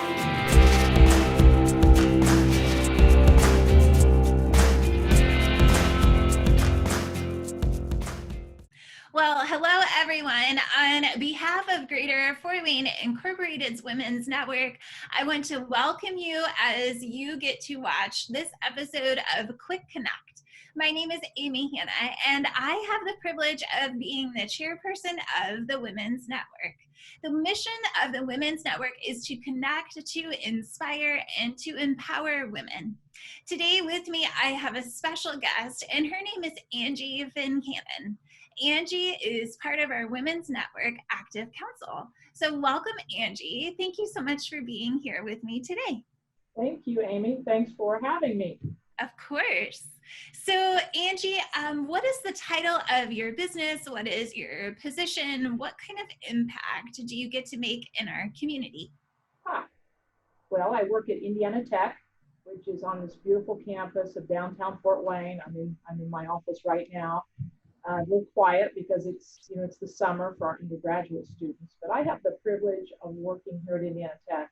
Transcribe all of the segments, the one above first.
Well, hello everyone. On behalf of Greater Fort Wayne Incorporated's Women's Network, I want to welcome you as you get to watch this episode of Quick Connect. My name is Amy Hanna, and I have the privilege of being the chairperson of the Women's Network. The mission of the Women's Network is to connect, to inspire, and to empower women. Today with me, I have a special guest, and her name is Angie Fincannon. Angie is part of our Women's Network Active Council. So welcome, Angie. Thank you so much for being here with me today. Thank you, Amy. Thanks for having me. Of course. So Angie, what is the title of your business? What is your position? What kind of impact do you get to make in our community? Well, I work at Indiana Tech, which is on this beautiful campus of downtown Fort Wayne. I'm in my office right now. A little quiet because it's the summer for our undergraduate students, but I have the privilege of working here at Indiana Tech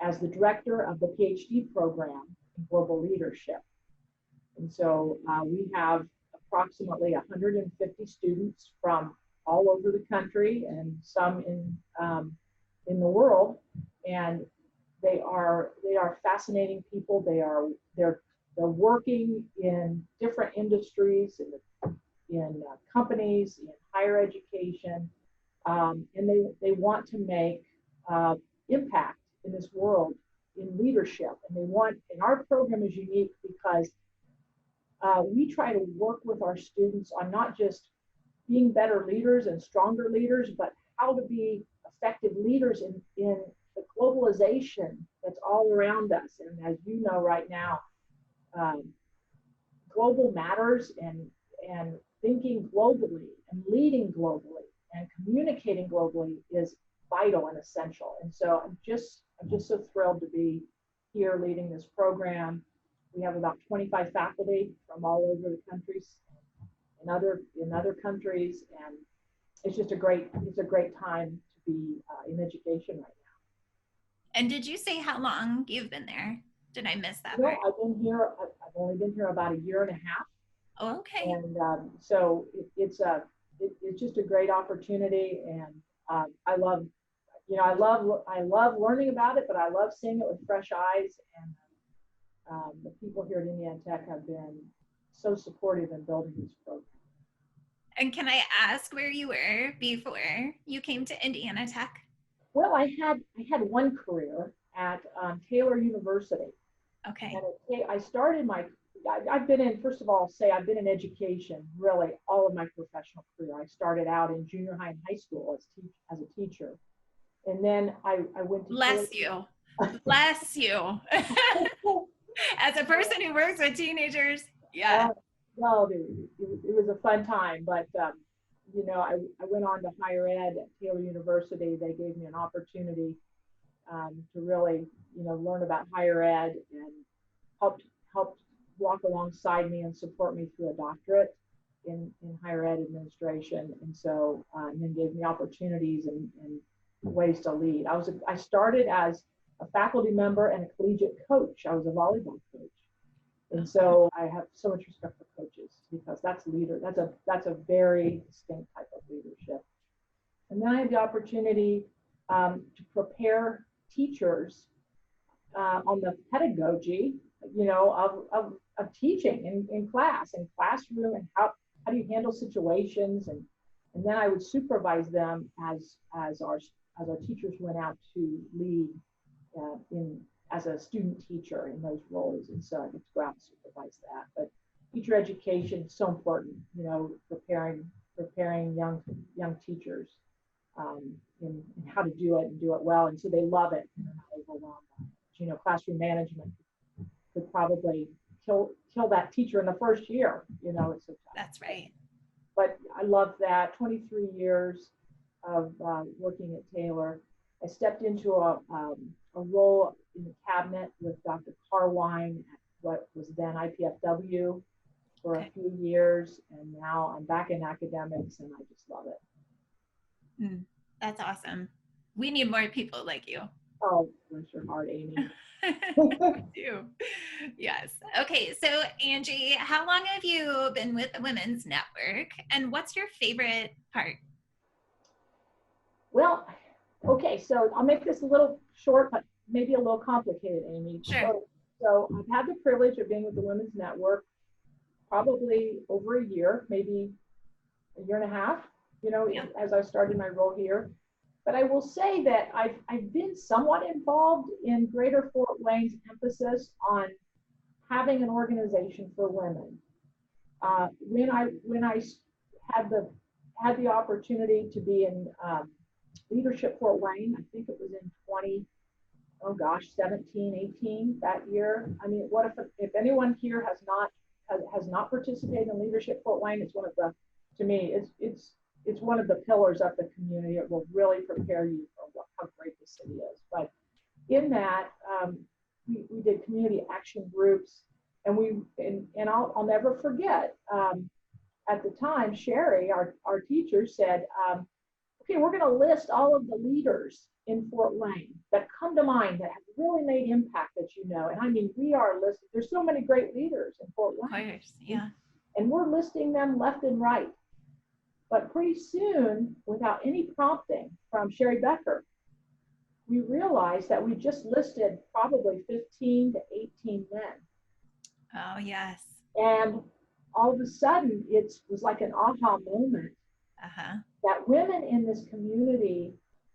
as the director of the PhD program in global leadership. And so we have approximately 150 students from all over the country and some in the world, and they are fascinating people. They're working in different industries, in companies, in higher education, and they want to make impact in this world in leadership. And our program is unique because we try to work with our students on not just being better leaders and stronger leaders, but how to be effective leaders in the globalization that's all around us. And as you know right now, global matters, and thinking globally and leading globally and communicating globally is vital and essential. And so I'm just so thrilled to be here leading this program. We have about 25 faculty from all over the countries, in other countries, and it's a great time to be in education right now. And did you say how long you've been there? Did I miss that? No, I've only been here about a year and a half. Oh, okay. And so it's just a great opportunity, and I love learning about it, but I love seeing it with fresh eyes. And the people here at Indiana Tech have been so supportive in building this program. And can I ask where you were before you came to Indiana Tech? Well, I had one career at Taylor University. Okay. And I started I've been in education really all of my professional career. I started out in junior high and high school as a teacher. And then I went to— Bless you. As a person who works with teenagers, yeah. Well, it was a fun time, but I went on to higher ed at Taylor University. They gave me an opportunity to really, learn about higher ed, and helped walk alongside me and support me through a doctorate in higher ed administration. And so, and then gave me opportunities and ways to lead. I started as a faculty member and a collegiate coach. I was a volleyball coach. And so I have so much respect for coaches, because that's a very distinct type of leadership. And then I had the opportunity to prepare teachers on the pedagogy, of teaching in class and classroom, and how do you handle situations, and then I would supervise them as our teachers went out to lead as a student teacher in those roles. And so I get to go out and supervise that. But teacher education is so important, preparing young teachers in how to do it and do it well, and so they love it and they're not overwhelmed by it. Classroom management could probably kill that teacher in the first year. It's so tough. That's right. But I love that. 23 years of working at Taylor. I stepped into a role in the cabinet with Dr. Carwine at what was then IPFW for a few years, and now I'm back in academics, and I just love it. That's awesome. We need more people like you. Oh, bless your heart, Amy. do. Yes. Okay. So, Angie, how long have you been with the Women's Network, and what's your favorite part? Well, okay, so I'll make this a little short, but maybe a little complicated, Amy. Sure. So I've had the privilege of being with the Women's Network probably over a year, maybe a year and a half, Yeah. as I started my role here. But I will say that I've been somewhat involved in Greater Fort Wayne's emphasis on having an organization for women. When I had the opportunity to be in Leadership Fort Wayne, I think it was in 17, 18 that year. I mean, what if anyone here has not participated in Leadership Fort Wayne? It's one of the, to me, it's one of the pillars of the community. It will really prepare you for how great the city is. But in that, we did community action groups, and I'll never forget. At the time, Sherry, our teacher, said, okay, we're going to list all of the leaders in Fort Wayne that come to mind that have really made impact that you know. And I mean, we are listed. There's so many great leaders in Fort Wayne. Of course. Yeah. And we're listing them left and right. But pretty soon, without any prompting from Sherry Becker, we realized that we just listed probably 15 to 18 men. Oh, yes. And all of a sudden, it was like an aha moment that women in this community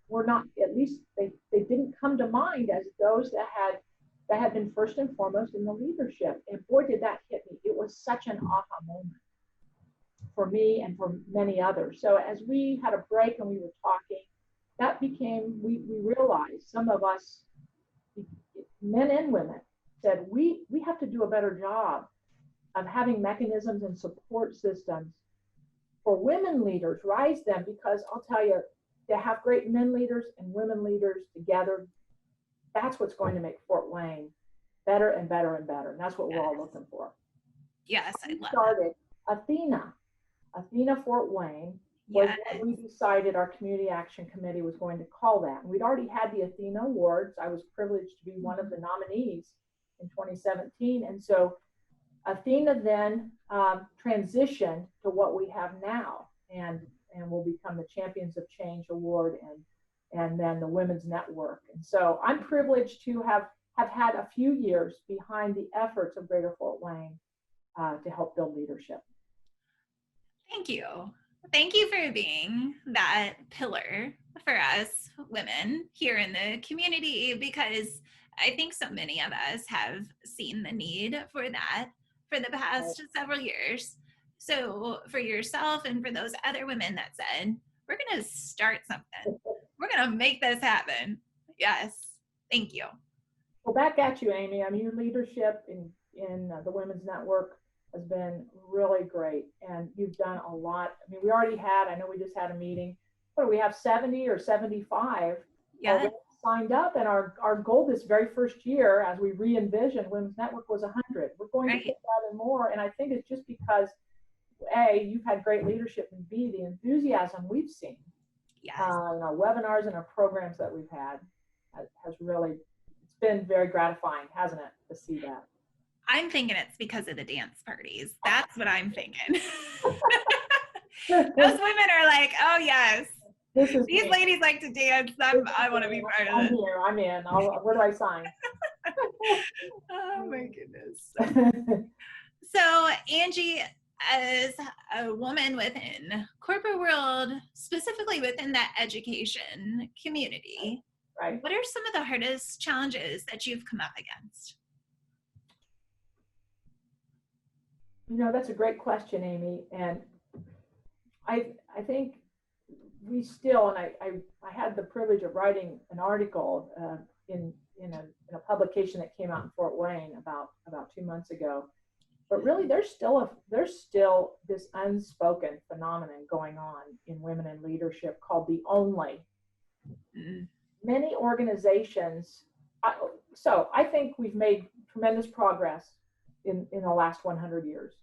were not, at least they didn't come to mind as those that had been first and foremost in the leadership. And boy, did that hit me. It was such an aha moment for me and for many others. So as we had a break and we were talking, that became, we realized, some of us, men and women, said we have to do a better job of having mechanisms and support systems for women leaders, rise them, because I'll tell you, to have great men leaders and women leaders together, that's what's going to make Fort Wayne better and better and better. And that's what we're all looking for. Yes, I love started Athena Fort Wayne was what we decided our Community Action Committee was going to call that. And we'd already had the Athena Awards. I was privileged to be one of the nominees in 2017. And so Athena then transitioned to what we have now, and will become the Champions of Change Award and then the Women's Network. And so I'm privileged to have had a few years behind the efforts of Greater Fort Wayne to help build leadership. Thank you. Thank you for being that pillar for us women here in the community, because I think so many of us have seen the need for that for the past several years. So for yourself and for those other women that said, we're going to start something. We're going to make this happen. Yes. Thank you. Well, back at you, Amy. I mean, your leadership in the Women's Network has been really great, and you've done a lot. I mean, I know we just had a meeting. What do we have, 70 or 75 signed up, and our goal this very first year, as we re-envisioned Women's Network, was 100. We're going to get that and more, and I think it's just because A, you've had great leadership, and B, the enthusiasm we've seen in our webinars and our programs that we've had has really, it's been very gratifying, hasn't it, to see that. I'm thinking it's because of the dance parties. That's what I'm thinking. Those women are like, oh yes, these ladies like to dance. I want to be part of it. I'm in. Where do I sign? Oh my goodness. So Angie, as a woman within corporate world, specifically within that education community, what are some of the hardest challenges that you've come up against? That's a great question, Amy. And I think we still, and I had the privilege of writing an article in a publication that came out in Fort Wayne about 2 months ago. But really, there's still this unspoken phenomenon going on in women in leadership called the only. Many organizations. So I think we've made tremendous progress in the last 100 years.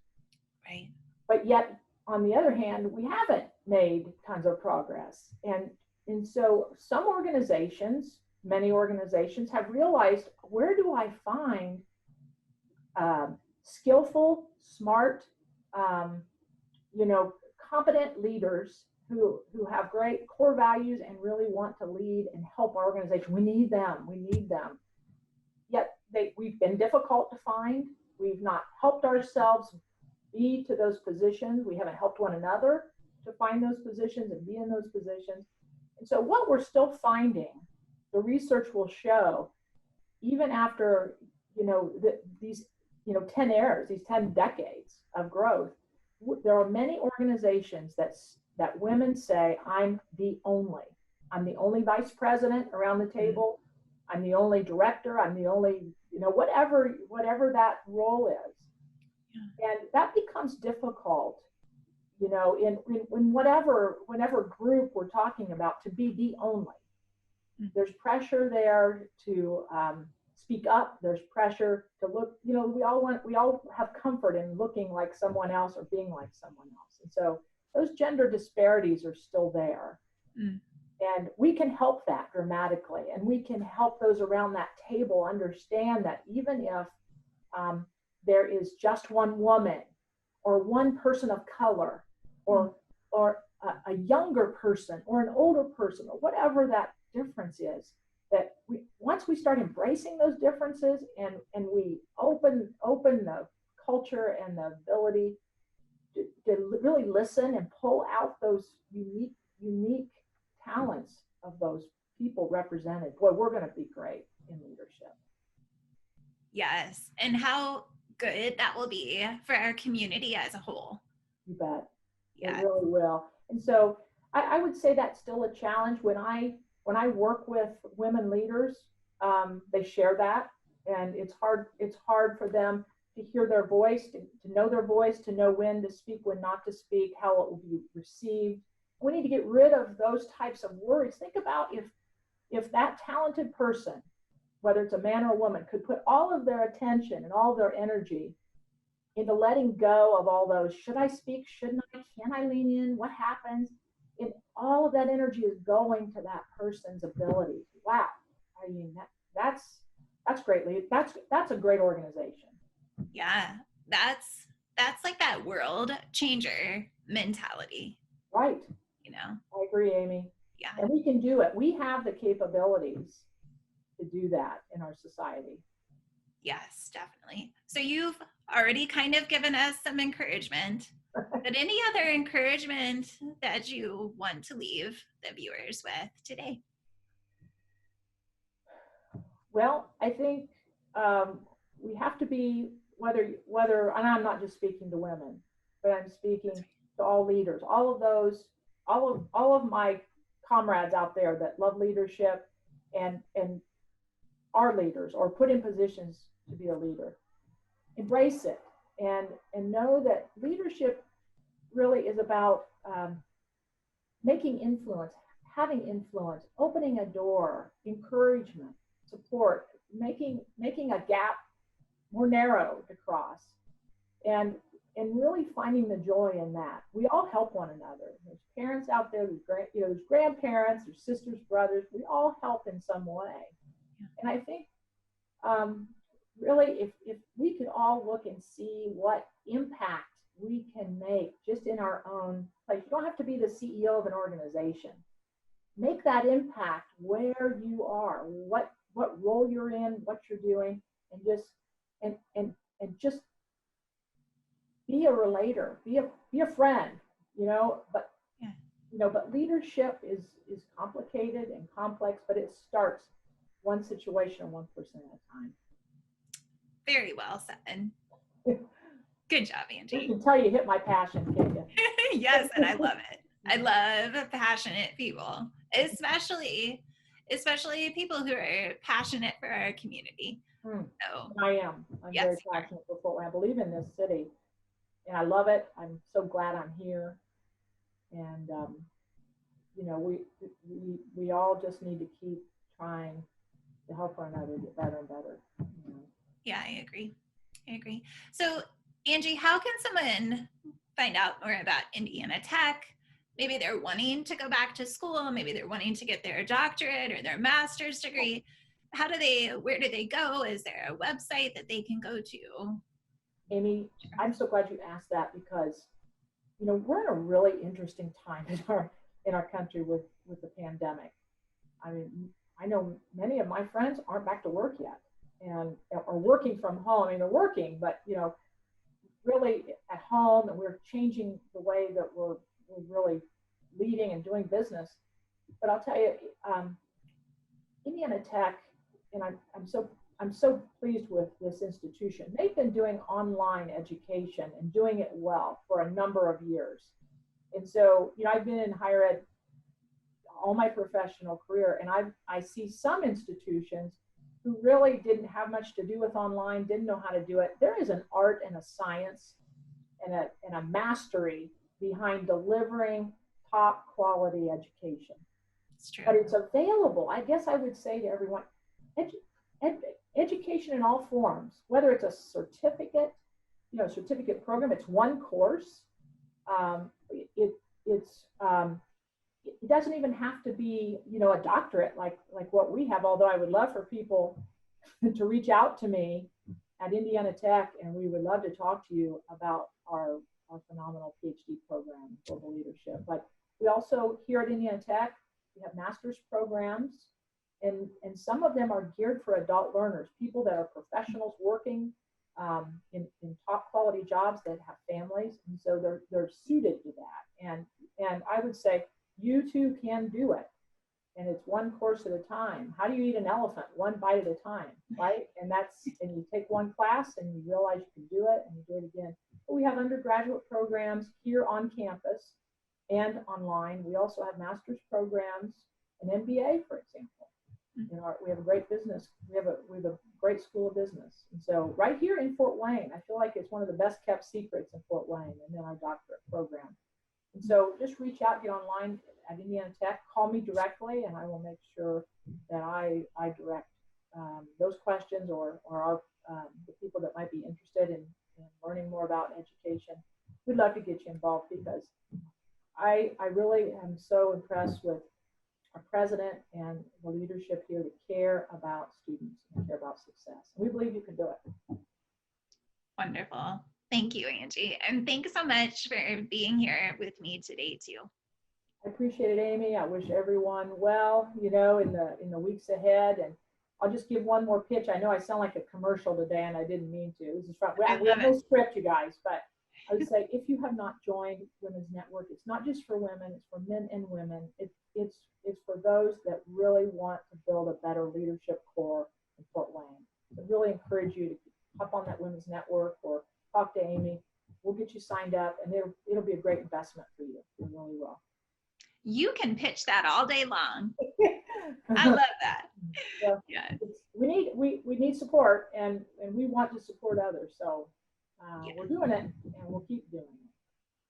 Right. But yet, on the other hand, we haven't made tons of progress. And so some organizations many organizations have realized, where do I find skillful, smart, competent leaders who have great core values and really want to lead and help our organization? We need them. We need them. Yet we've been difficult to find. We've not helped ourselves be to those positions. We haven't helped one another to find those positions and be in those positions. And so what we're still finding, the research will show, even after, these, 10 eras, these 10 decades of growth, there are many organizations that women say, I'm the only vice president around the table. I'm the only director. I'm the only, whatever that role is. Yeah. And that becomes difficult, in whatever group we're talking about, to be the only. There's pressure there to speak up. There's pressure to look, we all have comfort in looking like someone else or being like someone else. And so those gender disparities are still there. And we can help that dramatically. And we can help those around that table understand that even if there is just one woman or one person of color or a younger person or an older person or whatever that difference is, that once we start embracing those differences and we open the culture and the ability to really listen and pull out those unique talents of those people represented, boy, we're going to be great in leadership. Yes. And how good that will be for our community as a whole. You bet. Yeah. It really will. And so I would say that's still a challenge. When I work with women leaders, they share that, and it's hard for them to hear their voice, to know their voice, to know when to speak, when not to speak, how it will be received. We need to get rid of those types of worries. Think about if that talented person, whether it's a man or a woman, could put all of their attention and all their energy into letting go of all those, should I speak, shouldn't I, can I lean in, what happens? And all of that energy is going to that person's abilities. Wow. I mean, that's great. That's a great organization. Yeah. That's like that world changer mentality. Right. I agree, Amy. Yeah. And we can do it. We have the capabilities to do that in our society. Yes, definitely. So you've already kind of given us some encouragement, but any other encouragement that you want to leave the viewers with today? Well, I think we have to be, whether, and I'm not just speaking to women, but I'm speaking to all leaders, all of my comrades out there that love leadership and are leaders or put in positions to be a leader. Embrace it and know that leadership really is about making influence, having influence, opening a door, encouragement, support, making a gap more narrow to cross, and really finding the joy in that. We all help one another. There's parents out there, there's grandparents, there's sisters, brothers. We all help in some way. And I think really if we could all look and see what impact we can make just in our own, like, you don't have to be the CEO of an organization. Make that impact where you are, what role you're in, what you're doing, and just be a relator, be a friend, but but leadership is complicated and complex, but it starts one situation, one person at a time. Very well said. Good job, Angie. I can tell you hit my passion, can't you? Yes, and I love it. I love passionate people, especially people who are passionate for our community. So, I am. I'm very passionate for Portland. I believe in this city, and I love it. I'm so glad I'm here. And we all just need to keep trying to help one another get better and better. Yeah, I agree. So, Angie, how can someone find out more about Indiana Tech, maybe they're wanting to go back to school, maybe they're wanting to get their doctorate or their master's degree. Where do they go? Is there a website that they can go to? Amy, I'm so glad you asked that because, we're in a really interesting time in our country with the pandemic. I mean, I know many of my friends aren't back to work yet and are working from home. I mean, they're working, but really at home, and we're changing the way that we're really leading and doing business. But I'll tell you, Indiana Tech, and I'm so pleased with this institution. They've been doing online education and doing it well for a number of years. And so, I've been in higher ed all my professional career, and I see some institutions who really didn't have much to do with online, didn't know how to do it. There is an art and a science and a mastery behind delivering top quality education. It's true. But it's available. I guess I would say to everyone, education in all forms, whether it's a certificate, certificate program, it's one course. It doesn't even have to be, a doctorate like what we have, although I would love for people to reach out to me at Indiana Tech, and we would love to talk to you about our phenomenal PhD program in global leadership. But we also, here at Indiana Tech, we have master's programs, and some of them are geared for adult learners, people that are professionals working in top quality jobs that have families, and so they're suited to that. And I would say you too can do it, and it's one course at a time. How do you eat an elephant? One bite at a time, right? And you take one class and you realize you can do it, and you do it again. But we have undergraduate programs here on campus and online. We also have master's programs, an MBA, for example. We have a great business. We have a great school of business. And so right here in Fort Wayne, I feel like it's one of the best kept secrets in Fort Wayne, and then our doctorate program. And so just reach out, get online at Indiana Tech, call me directly, and I will make sure that I direct those questions or the people that might be interested in learning more about education. We'd love to get you involved because I really am so impressed with our president and the leadership here to care about students and care about success. And we believe you can do it. Wonderful. Thank you, Angie. And thanks so much for being here with me today too. I appreciate it, Amy. I wish everyone well, in the weeks ahead. And I'll just give one more pitch. I know I sound like a commercial today, and I didn't mean to. This is we have no script, you guys, but I would say if you have not joined Women's Network, it's not just for women, it's for men and women. It's for those that really want to build a better leadership core in Fort Wayne. I really encourage you to hop on that Women's Network or talk to Amy. We'll get you signed up, and it'll be a great investment for you. It really will. You can pitch that all day long. I love that. Yeah. We need support, and we want to support others. So we're doing it, and we'll keep doing it.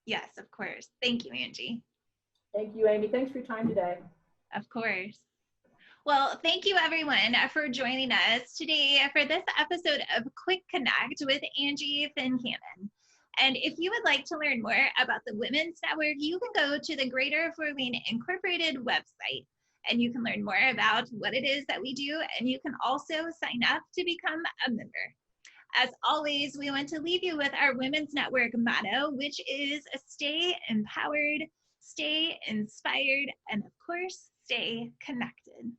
Yes, of course. Thank you, Angie. Thank you, Amy. Thanks for your time today. Of course. Well, thank you everyone for joining us today for this episode of Quick Connect with Angie Fincannon. And if you would like to learn more about the Women's Network, you can go to the Greater Fort Wayne Incorporated website, and you can learn more about what it is that we do, and you can also sign up to become a member. As always, we want to leave you with our Women's Network motto, which is stay empowered, stay inspired, and of course, stay connected.